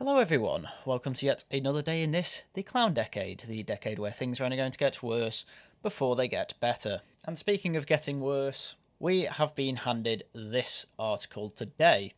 Hello everyone, welcome to yet another day in this, the clown decade, the decade where things are only going to get worse before they get better. And speaking of getting worse, we have been handed this article today.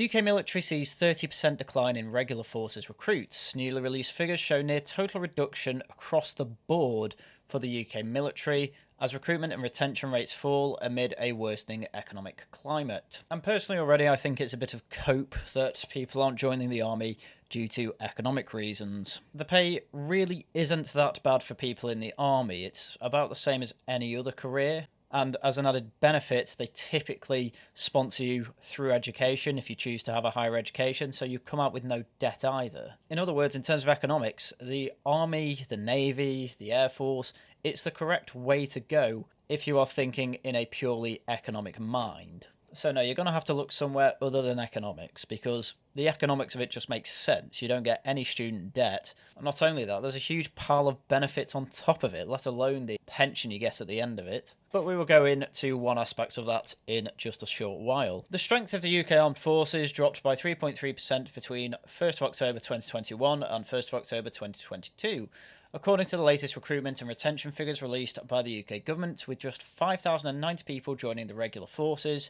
UK military sees 30% decline in regular forces recruits. Newly released figures show near total reduction across the board for the UK military, as recruitment and retention rates fall amid a worsening economic climate. And personally already I think it's a bit of cope that people aren't joining the army due to economic reasons. The pay really isn't that bad for people in the army. It's about the same as any other career. And as an added benefit, they typically sponsor you through education if you choose to have a higher education, so you come out with no debt either. In other words, in terms of economics, the Army, the Navy, the Air Force, it's the correct way to go if you are thinking in a purely economic mind. So no, you're going to have to look somewhere other than economics, because the economics of it just makes sense. You don't get any student debt. And not only that, there's a huge pile of benefits on top of it, let alone the pension you get at the end of it. But we will go into one aspect of that in just a short while. The strength of the UK Armed Forces dropped by 3.3% between 1st of October 2021 and 1st of October 2022. According to the latest recruitment and retention figures released by the UK government, with just 5,090 people joining the regular forces,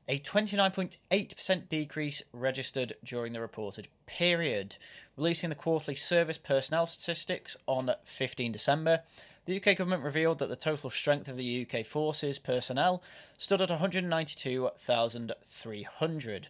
a 29.8% decrease registered during the reported period. Releasing the quarterly service personnel statistics on 15 December, the UK government revealed that the total strength of the UK forces personnel stood at 192,300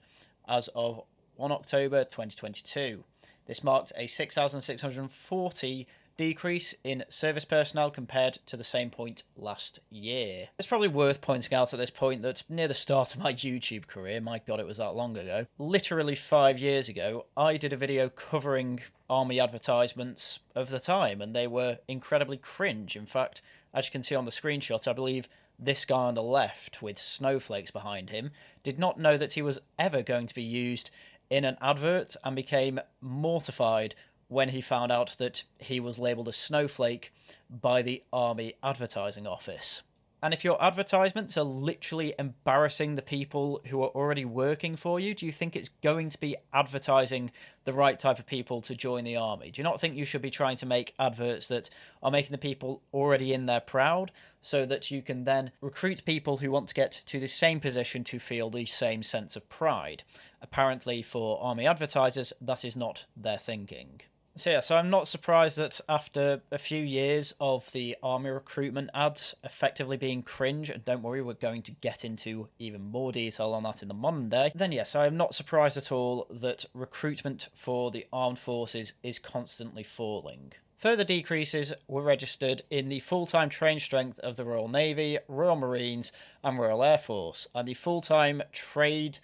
as of 1 October 2022. This marked a 6,640 decrease in service personnel compared to the same point last year. It's probably worth pointing out at this point that near the start of my YouTube career, my god it was that long ago, literally 5 years ago, I did a video covering army advertisements of the time, and they were incredibly cringe. In fact, as you can see on the screenshot, I believe this guy on the left with snowflakes behind him did not know that he was ever going to be used in an advert and became mortified when he found out that he was labelled a snowflake by the Army Advertising Office. And if your advertisements are literally embarrassing the people who are already working for you, do you think it's going to be advertising the right type of people to join the army? Do you not think you should be trying to make adverts that are making the people already in there proud, so that you can then recruit people who want to get to the same position to feel the same sense of pride? Apparently for army advertisers, that is not their thinking. So I'm not surprised that after a few years of the army recruitment ads effectively being cringe, and don't worry, we're going to get into even more detail on that in the modern day, then yes, I am not surprised at all that recruitment for the armed forces is constantly falling. Further decreases were registered in the full-time trained strength of the Royal Navy, Royal Marines and Royal Air Force, and the full-time trained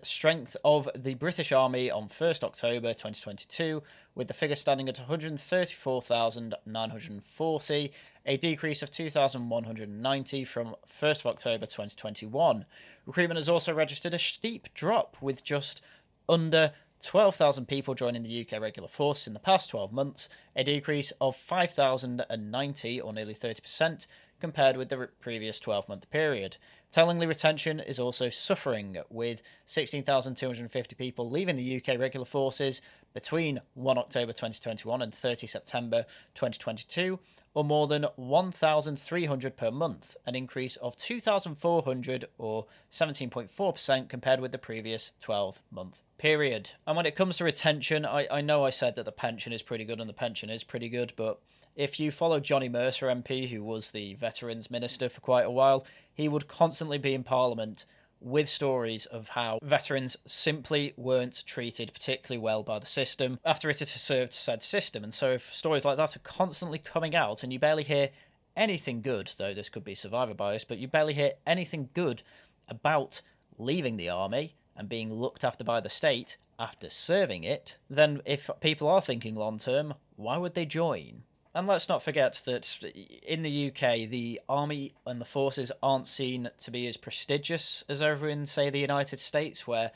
strength of the British Army on 1st October 2022, with the figure standing at 134,940, a decrease of 2,190 from 1st of October 2021. Recruitment has also registered a steep drop, with just under 12,000 people joining the UK regular force in the past 12 months, a decrease of 5,090 or nearly 30% compared with the previous 12-month period. Tellingly, retention is also suffering, with 16,250 people leaving the UK regular forces between 1 October 2021 and 30 September 2022, or more than 1,300 per month, an increase of 2,400 or 17.4% compared with the previous 12-month period. And when it comes to retention, I know I said that the pension is pretty good, and the pension is pretty good, but if you follow Johnny Mercer MP, who was the Veterans Minister for quite a while, he would constantly be in Parliament with stories of how veterans simply weren't treated particularly well by the system after it had served said system. And so if stories like that are constantly coming out and you barely hear anything good, though this could be survivor bias, but you barely hear anything good about leaving the army and being looked after by the state after serving it, then if people are thinking long term, why would they join? And let's not forget that in the UK, the army and the forces aren't seen to be as prestigious as over in, say, the United States, where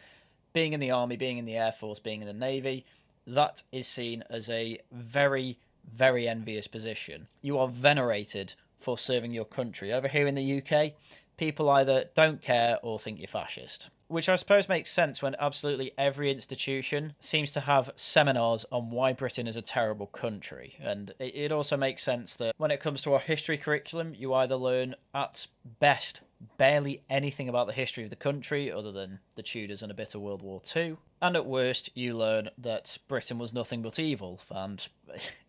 being in the army, being in the Air Force, being in the Navy, that is seen as a very, very envious position. You are venerated for serving your country. Over here in the UK, people either don't care or think you're fascist. which I suppose makes sense when absolutely every institution seems to have seminars on why Britain is a terrible country. And it also makes sense that when it comes to our history curriculum, you either learn at best barely anything about the history of the country other than the Tudors and a bit of World War II, and at worst you learn that Britain was nothing but evil, and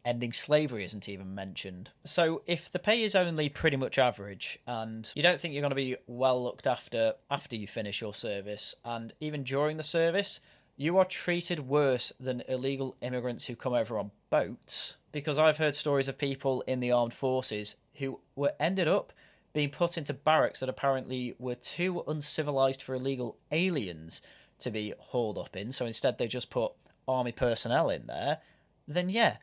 ending slavery isn't even mentioned. So if the pay is only pretty much average, and you don't think you're going to be well looked after you finish your service, and even during the service, you are treated worse than illegal immigrants who come over on boats, because I've heard stories of people in the armed forces who were ended up being put into barracks that apparently were too uncivilized for illegal aliens to be hauled up in, so instead they just put army personnel in there. Then yeah,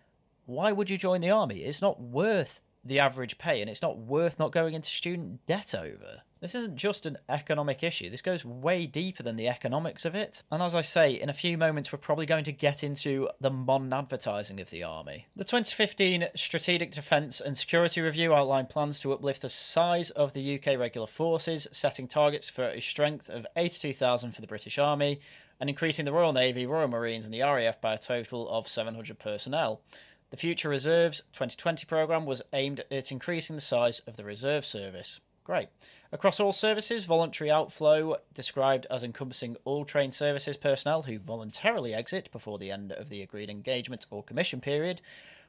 why would you join the army? It's not worth the average pay, and it's not worth not going into student debt over. This isn't just an economic issue, this goes way deeper than the economics of it. And as I say, in a few moments we're probably going to get into the modern advertising of the army. The 2015 Strategic Defence and Security Review outlined plans to uplift the size of the UK regular forces, setting targets for a strength of 82,000 for the British Army, and increasing the Royal Navy, Royal Marines and the RAF by a total of 700 personnel. The Future Reserves 2020 programme was aimed at increasing the size of the reserve service. Great. Across all services, voluntary outflow, described as encompassing all trained services personnel who voluntarily exit before the end of the agreed engagement or commission period,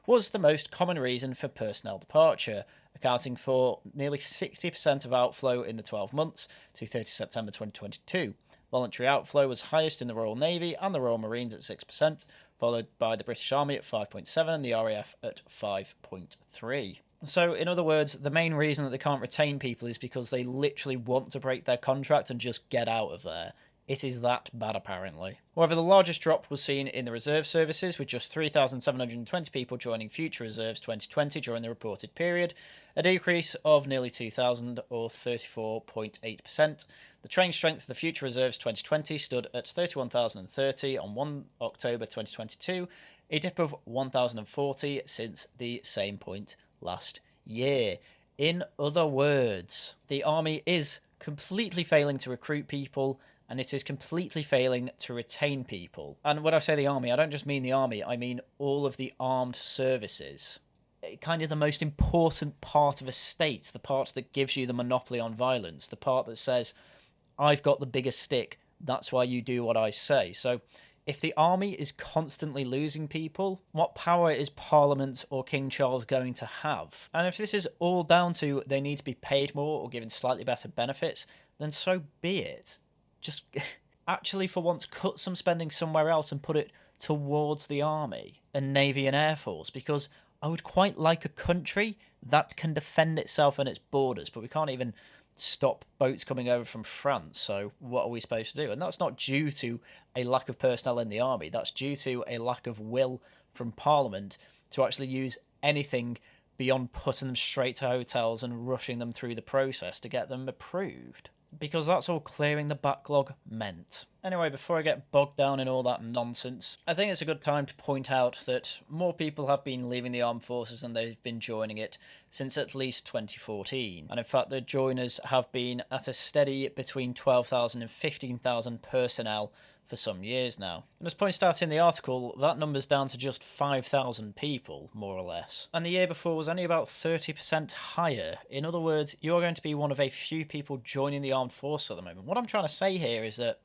was the most common reason for personnel departure, accounting for nearly 60% of outflow in the 12 months to 30 September 2022. Voluntary outflow was highest in the Royal Navy and the Royal Marines at 6%, followed by the British Army at 5.7% and the RAF at 5.3%. So, in other words, the main reason that they can't retain people is because they literally want to break their contract and just get out of there. It is that bad, apparently. However, the largest drop was seen in the reserve services, with just 3,720 people joining Future Reserves 2020 during the reported period, a decrease of nearly 2,000 or 34.8%. The train strength of the Future Reserves 2020 stood at 31,030 on 1 October 2022, a dip of 1,040 since the same point last year. In other words, the army is completely failing to recruit people, and it is completely failing to retain people. And when I say the army, I don't just mean the army, I mean all of the armed services. Kind of the most important part of a state, the part that gives you the monopoly on violence, the part that says, I've got the biggest stick, that's why you do what I say. So if the army is constantly losing people, what power is Parliament or King Charles going to have? And if this is all down to they need to be paid more or given slightly better benefits, then so be it. Just actually for once cut some spending somewhere else and put it towards the army and navy and air force, because I would quite like a country that can defend itself and its borders, but we can't even stop boats coming over from France, so what are we supposed to do? And that's not due to a lack of personnel in the army, that's due to a lack of will from Parliament to actually use anything beyond putting them straight to hotels and rushing them through the process to get them approved. Because that's all clearing the backlog meant. Anyway, before I get bogged down in all that nonsense, I think it's a good time to point out that more people have been leaving the armed forces than they've been joining it since at least 2014. And in fact, the joiners have been at a steady between 12,000 and 15,000 personnel for some years now. And as pointed out in the article, that number's down to just 5,000 people, more or less. And the year before was only about 30% higher. In other words, you're going to be one of a few people joining the armed force at the moment. What I'm trying to say here is that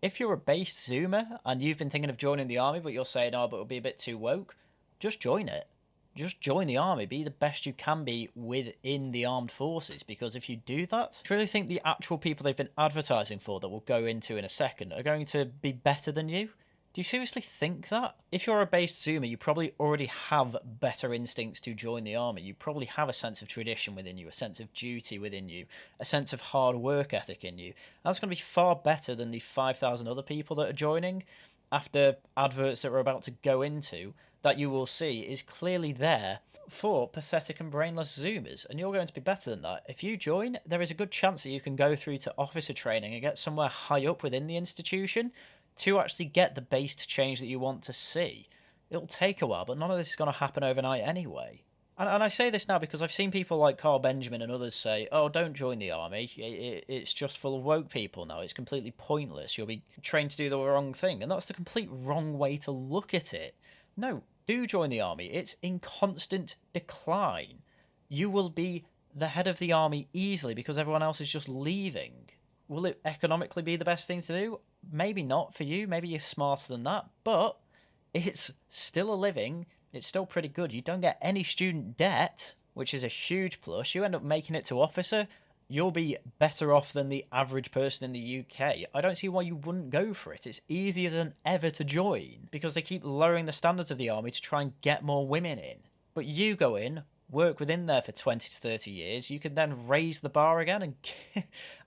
if you're a based Zoomer and you've been thinking of joining the army, but you're saying, oh, but it'll be a bit too woke, just join it. Just join the army, be the best you can be within the armed forces, because if you do that, I really think the actual people they've been advertising for that we'll go into in a second are going to be better than you. Do you seriously think that? If you're a based Zoomer, you probably already have better instincts to join the army. You probably have a sense of tradition within you, a sense of duty within you, a sense of hard work ethic in you. That's going to be far better than the 5,000 other people that are joining after adverts that we're about to go into, that you will see is clearly there for pathetic and brainless Zoomers, and you're going to be better than that. If you join, there is a good chance that you can go through to officer training and get somewhere high up within the institution to actually get the based change that you want to see. It'll take a while, but none of this is going to happen overnight anyway. And I say this now because I've seen people like Carl Benjamin and others say, oh, don't join the army. It's just full of woke people now. It's completely pointless. You'll be trained to do the wrong thing. And that's the complete wrong way to look at it. No, do join the army. It's in constant decline. You will be the head of the army easily because everyone else is just leaving. Will it economically be the best thing to do? Maybe not for you. Maybe you're smarter than that. But it's still a living. It's still pretty good. You don't get any student debt, which is a huge plus. You end up making it to officer, you'll be better off than the average person in the UK. I don't see why you wouldn't go for it. It's easier than ever to join because they keep lowering the standards of the army to try and get more women in. But you go in, work within there for 20 to 30 years, you can then raise the bar again and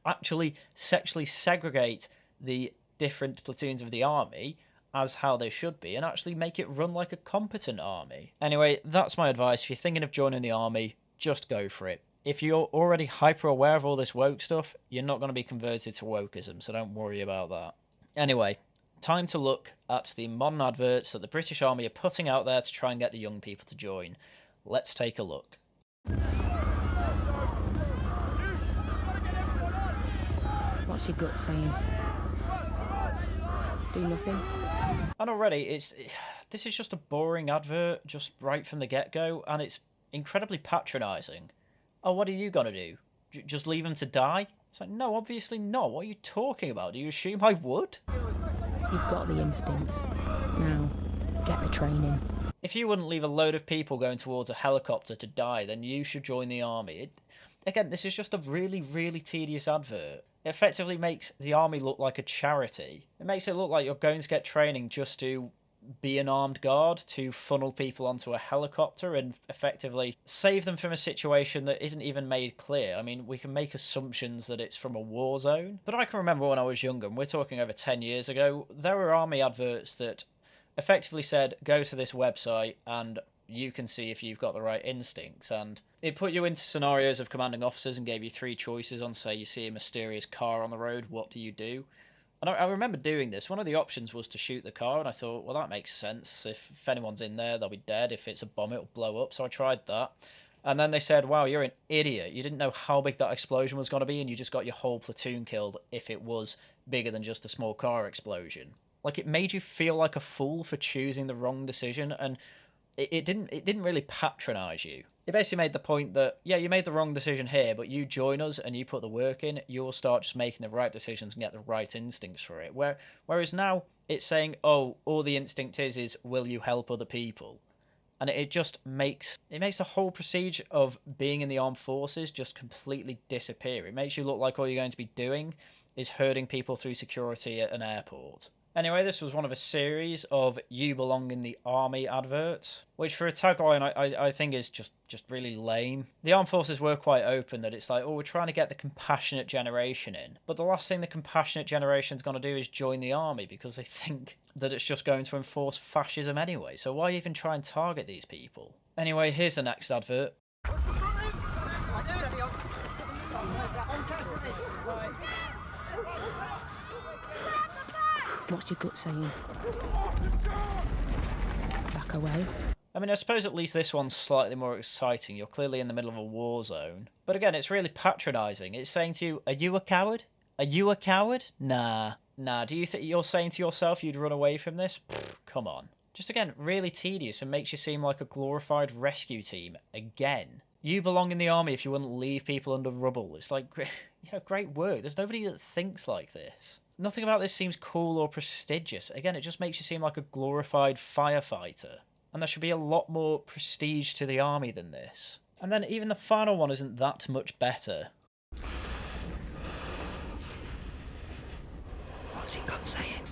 actually sexually segregate the different platoons of the army as how they should be, and actually make it run like a competent army. Anyway, that's my advice. If you're thinking of joining the army, just go for it. If you're already hyper aware of all this woke stuff, you're not going to be converted to wokeism, so don't worry about that. Anyway, time to look at the modern adverts that the British Army are putting out there to try and get the young people to join. Let's take a look. What's your gut saying? Do nothing? And already, this is just a boring advert, just right from the get-go, and it's incredibly patronising. Oh, what are you going to do? Just leave them to die? It's like, no, obviously not. What are you talking about? Do you assume I would? You've got the instincts. Now, get the training. If you wouldn't leave a load of people going towards a helicopter to die, then you should join the army. Again, this is just a really, really tedious advert. It effectively makes the army look like a charity. It makes it look like you're going to get training just to be an armed guard, to funnel people onto a helicopter and effectively save them from a situation that isn't even made clear. I mean, we can make assumptions that it's from a war zone, but I can remember when I was younger, and we're talking over 10 years ago, there were army adverts that effectively said, go to this website and you can see if you've got the right instincts, and it put you into scenarios of commanding officers and gave you 3 choices on, say, you see a mysterious car on the road, what do you do? And I remember doing this. One of the options was to shoot the car, and I thought, well, that makes sense. If anyone's in there, they'll be dead. If it's a bomb, it'll blow up. So I tried that. And then they said, wow, you're an idiot. You didn't know how big that explosion was going to be, and you just got your whole platoon killed if it was bigger than just a small car explosion. Like, it made you feel like a fool for choosing the wrong decision, and it didn't really patronise you. It basically made the point that, yeah, you made the wrong decision here, but you join us and you put the work in, you'll start just making the right decisions and get the right instincts for it. Whereas now, it's saying, oh, all the instinct is will you help other people? And it just makes the whole procedure of being in the armed forces just completely disappear. It makes you look like all you're going to be doing is herding people through security at an airport. Anyway, this was one of a series of You Belong in the Army adverts, which for a tagline I think is just really lame. The armed forces were quite open that it's like, oh, we're trying to get the compassionate generation in. But the last thing the compassionate generation's going to do is join the army because they think that it's just going to enforce fascism anyway. So why even try and target these people? Anyway, here's the next advert. What's your gut saying? Back away. I mean, I suppose at least this one's slightly more exciting. You're clearly in the middle of a war zone. But again, it's really patronising. It's saying to you, are you a coward? Are you a coward? Nah. Do you think you're saying to yourself you'd run away from this? Pfft, come on. Just again, really tedious and makes you seem like a glorified rescue team again. You belong in the army if you wouldn't leave people under rubble. It's like, great work. There's nobody that thinks like this. Nothing about this seems cool or prestigious. Again, it just makes you seem like a glorified firefighter. And there should be a lot more prestige to the army than this. And then even the final one isn't that much better. What's your gut saying?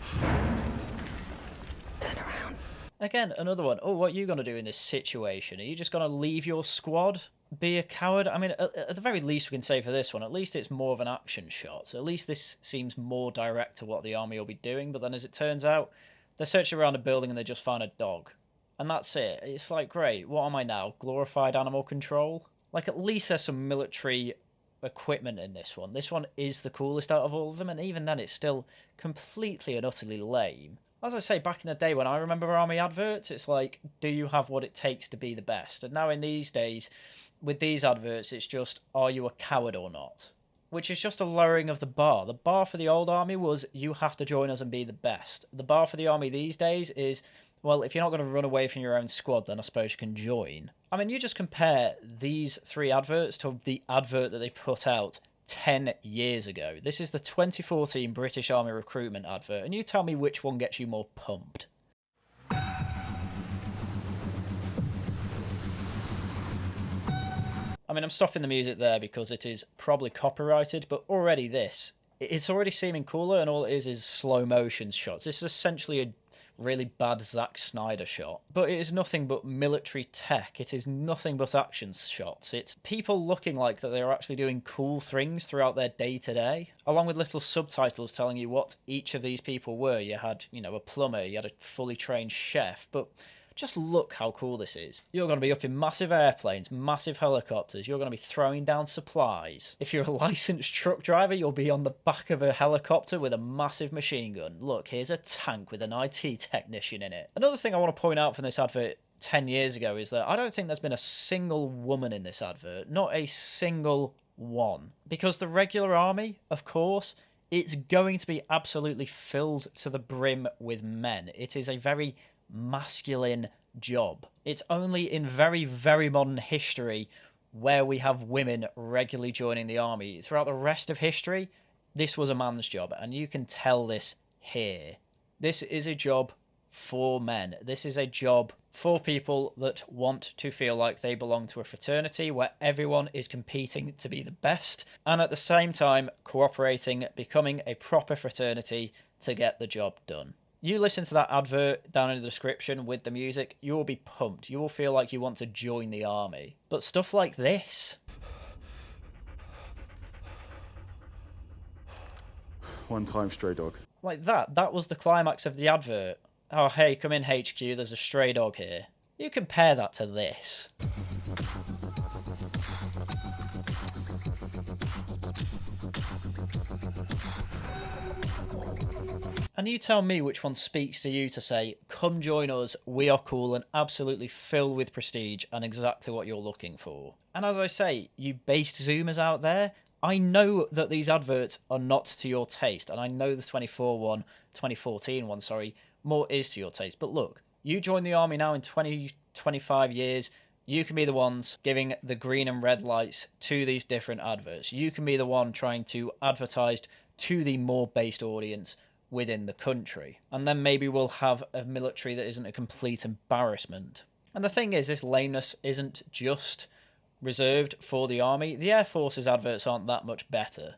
Turn around. Again, another one. Oh, what are you going to do in this situation? Are you just going to leave your squad? Be a coward? I mean, at the very least we can say for this one, at least it's more of an action shot. So at least this seems more direct to what the army will be doing. But then as it turns out, they're searching around a building and they just find a dog. And that's it. It's like, great, what am I now? Glorified animal control? Like, at least there's some military equipment in this one. This one is the coolest out of all of them. And even then, it's still completely and utterly lame. As I say, back in the day when I remember army adverts, it's like, do you have what it takes to be the best? And now in these days, with these adverts, it's just, are you a coward or not? Which is just a lowering of the bar. The bar for the old army was, you have to join us and be the best. The bar for the army these days is, well, if you're not going to run away from your own squad, then I suppose you can join. I mean, you just compare these 3 adverts to the advert that they put out 10 years ago. This is the 2014 British Army recruitment advert, and you tell me which one gets you more pumped. I mean, I'm stopping the music there because it is probably copyrighted, but already it's already seeming cooler, and all it is slow motion shots. This is essentially a really bad Zack Snyder shot, but it is nothing but military tech. It is nothing but action shots. It's people looking like that they're actually doing cool things throughout their day-to-day, along with little subtitles telling you what each of these people were. You had, a plumber, you had a fully trained chef, but just look how cool this is. You're going to be up in massive airplanes, massive helicopters. You're going to be throwing down supplies. If you're a licensed truck driver, you'll be on the back of a helicopter with a massive machine gun. Look, here's a tank with an IT technician in it. Another thing I want to point out from this advert 10 years ago is that I don't think there's been a single woman in this advert. Not a single one. Because the regular army, of course, it's going to be absolutely filled to the brim with men. It is a very masculine job. It's only in very, very modern history where we have women regularly joining the army. Throughout the rest of history, this was a man's job, and you can tell this here. This is a job for men. This is a job for people that want to feel like they belong to a fraternity where everyone is competing to be the best, and at the same time cooperating, becoming a proper fraternity to get the job done. You listen to that advert down in the description with the music, you will be pumped. You will feel like you want to join the army. But stuff like this. One time, stray dog. Like that was the climax of the advert. Oh, hey, come in HQ, there's a stray dog here. You compare that to this. And you tell me which one speaks to you to say, come join us, we are cool and absolutely filled with prestige and exactly what you're looking for. And as I say, you based zoomers out there, I know that these adverts are not to your taste, and I know the 2014 one, more is to your taste. But look, you join the army now in 25 years, you can be the ones giving the green and red lights to these different adverts. You can be the one trying to advertise to the more based audience within the country. And then maybe we'll have a military that isn't a complete embarrassment. And the thing is, this lameness isn't just reserved for the army. The Air Force's adverts aren't that much better.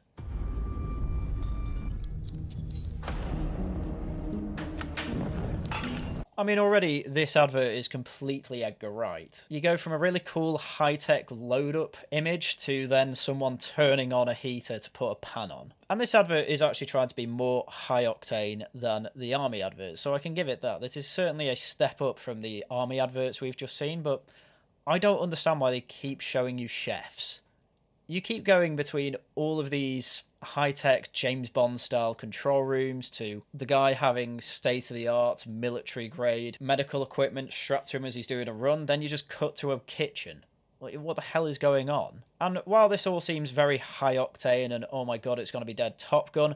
I mean, already this advert is completely Edgar Wright. You go from a really cool high-tech load-up image to then someone turning on a heater to put a pan on. And this advert is actually trying to be more high-octane than the army advert, so I can give it that. This is certainly a step up from the army adverts we've just seen, but I don't understand why they keep showing you chefs. You keep going between all of these high-tech James Bond-style control rooms to the guy having state-of-the-art military-grade medical equipment strapped to him as he's doing a run, then you just cut to a kitchen. What the hell is going on? And while this all seems very high-octane and, oh my god, it's going to be dead Top Gun,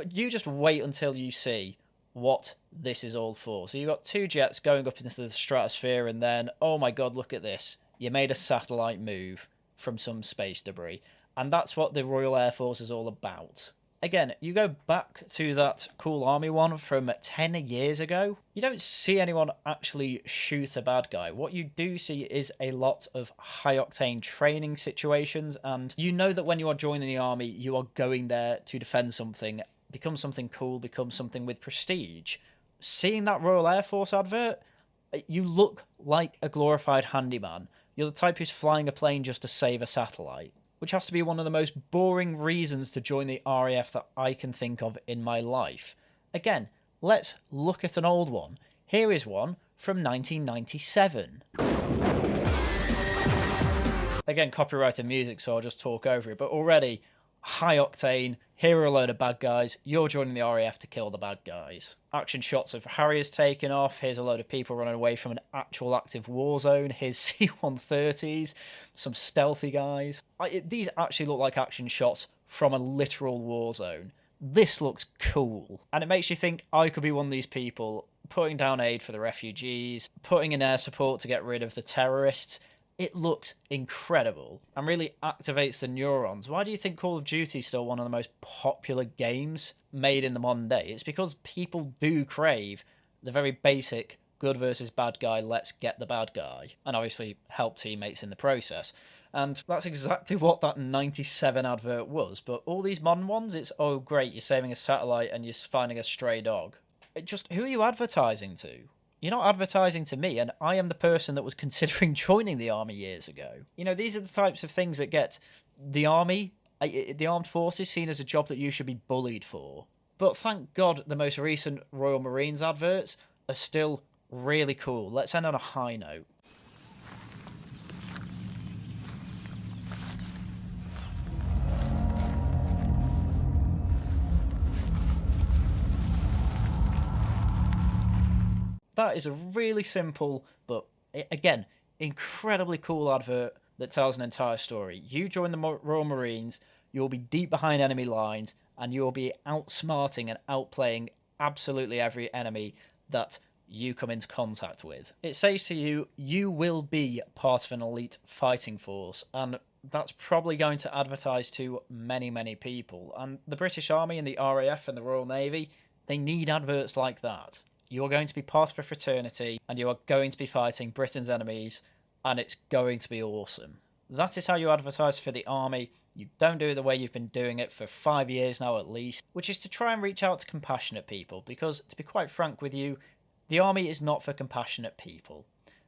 you just wait until you see what this is all for. So you've got 2 jets going up into the stratosphere and then, oh my god, look at this. You made a satellite move from some space debris. And that's what the Royal Air Force is all about. Again, you go back to that cool army one from 10 years ago, you don't see anyone actually shoot a bad guy. What you do see is a lot of high-octane training situations, and you know that when you are joining the army, you are going there to defend something, become something cool, become something with prestige. Seeing that Royal Air Force advert, you look like a glorified handyman. You're the type who's flying a plane just to save a satellite, which has to be one of the most boring reasons to join the RAF that I can think of in my life. Again, let's look at an old one. Here is one from 1997. Again, copyrighted music, so I'll just talk over it, but already high octane, here are a load of bad guys, you're joining the RAF to kill the bad guys. Action shots of Harriers taking off, here's a load of people running away from an actual active war zone, here's C-130s, some stealthy guys. These actually look like action shots from a literal war zone. This looks cool. And it makes you think I could be one of these people putting down aid for the refugees, putting in air support to get rid of the terrorists. It looks incredible and really activates the neurons. Why do you think Call of Duty is still one of the most popular games made in the modern day? It's because people do crave the very basic good versus bad guy, let's get the bad guy, and obviously help teammates in the process. And that's exactly what that 97 advert was. But all these modern ones, it's, oh great, you're saving a satellite and you're finding a stray dog. Who are you advertising to? You're not advertising to me, and I am the person that was considering joining the army years ago. You know, these are the types of things that get the army, the armed forces, seen as a job that you should be bullied for. But thank God the most recent Royal Marines adverts are still really cool. Let's end on a high note. That is a really simple, but again, incredibly cool advert that tells an entire story. You join the Royal Marines, you'll be deep behind enemy lines, and you'll be outsmarting and outplaying absolutely every enemy that you come into contact with. It says to you, you will be part of an elite fighting force, and that's probably going to advertise to many, many people. And the British Army and the RAF and the Royal Navy, they need adverts like that. You are going to be part of a fraternity, and you are going to be fighting Britain's enemies, and it's going to be awesome. That is how you advertise for the army. You don't do it the way you've been doing it for 5 years now at least, which is to try and reach out to compassionate people, because, to be quite frank with you, the army is not for compassionate people.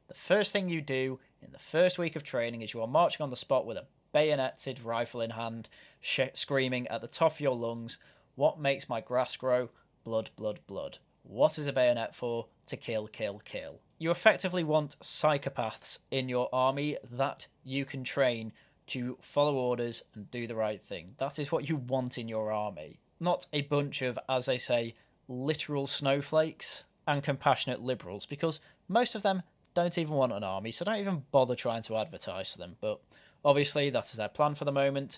The first thing you do in the first week of training is you are marching on the spot with a bayoneted rifle in hand, screaming at the top of your lungs, "What makes my grass grow? Blood, blood, blood." What is a bayonet for? To kill, kill, kill. You effectively want psychopaths in your army that you can train to follow orders and do the right thing. That is what you want in your army. Not a bunch of, as they say, literal snowflakes and compassionate liberals, because most of them don't even want an army, so don't even bother trying to advertise to them. But obviously, that is their plan for the moment.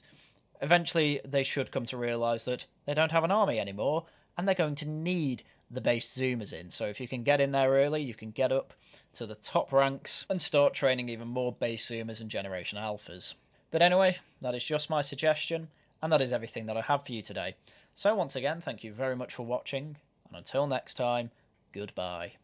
Eventually, they should come to realise that they don't have an army anymore, and they're going to need the base zoomers in. So if you can get in there early, you can get up to the top ranks and start training even more base zoomers and generation alphas. But anyway, that is just my suggestion, and that is everything that I have for you today. So once again, thank you very much for watching, and until next time, goodbye.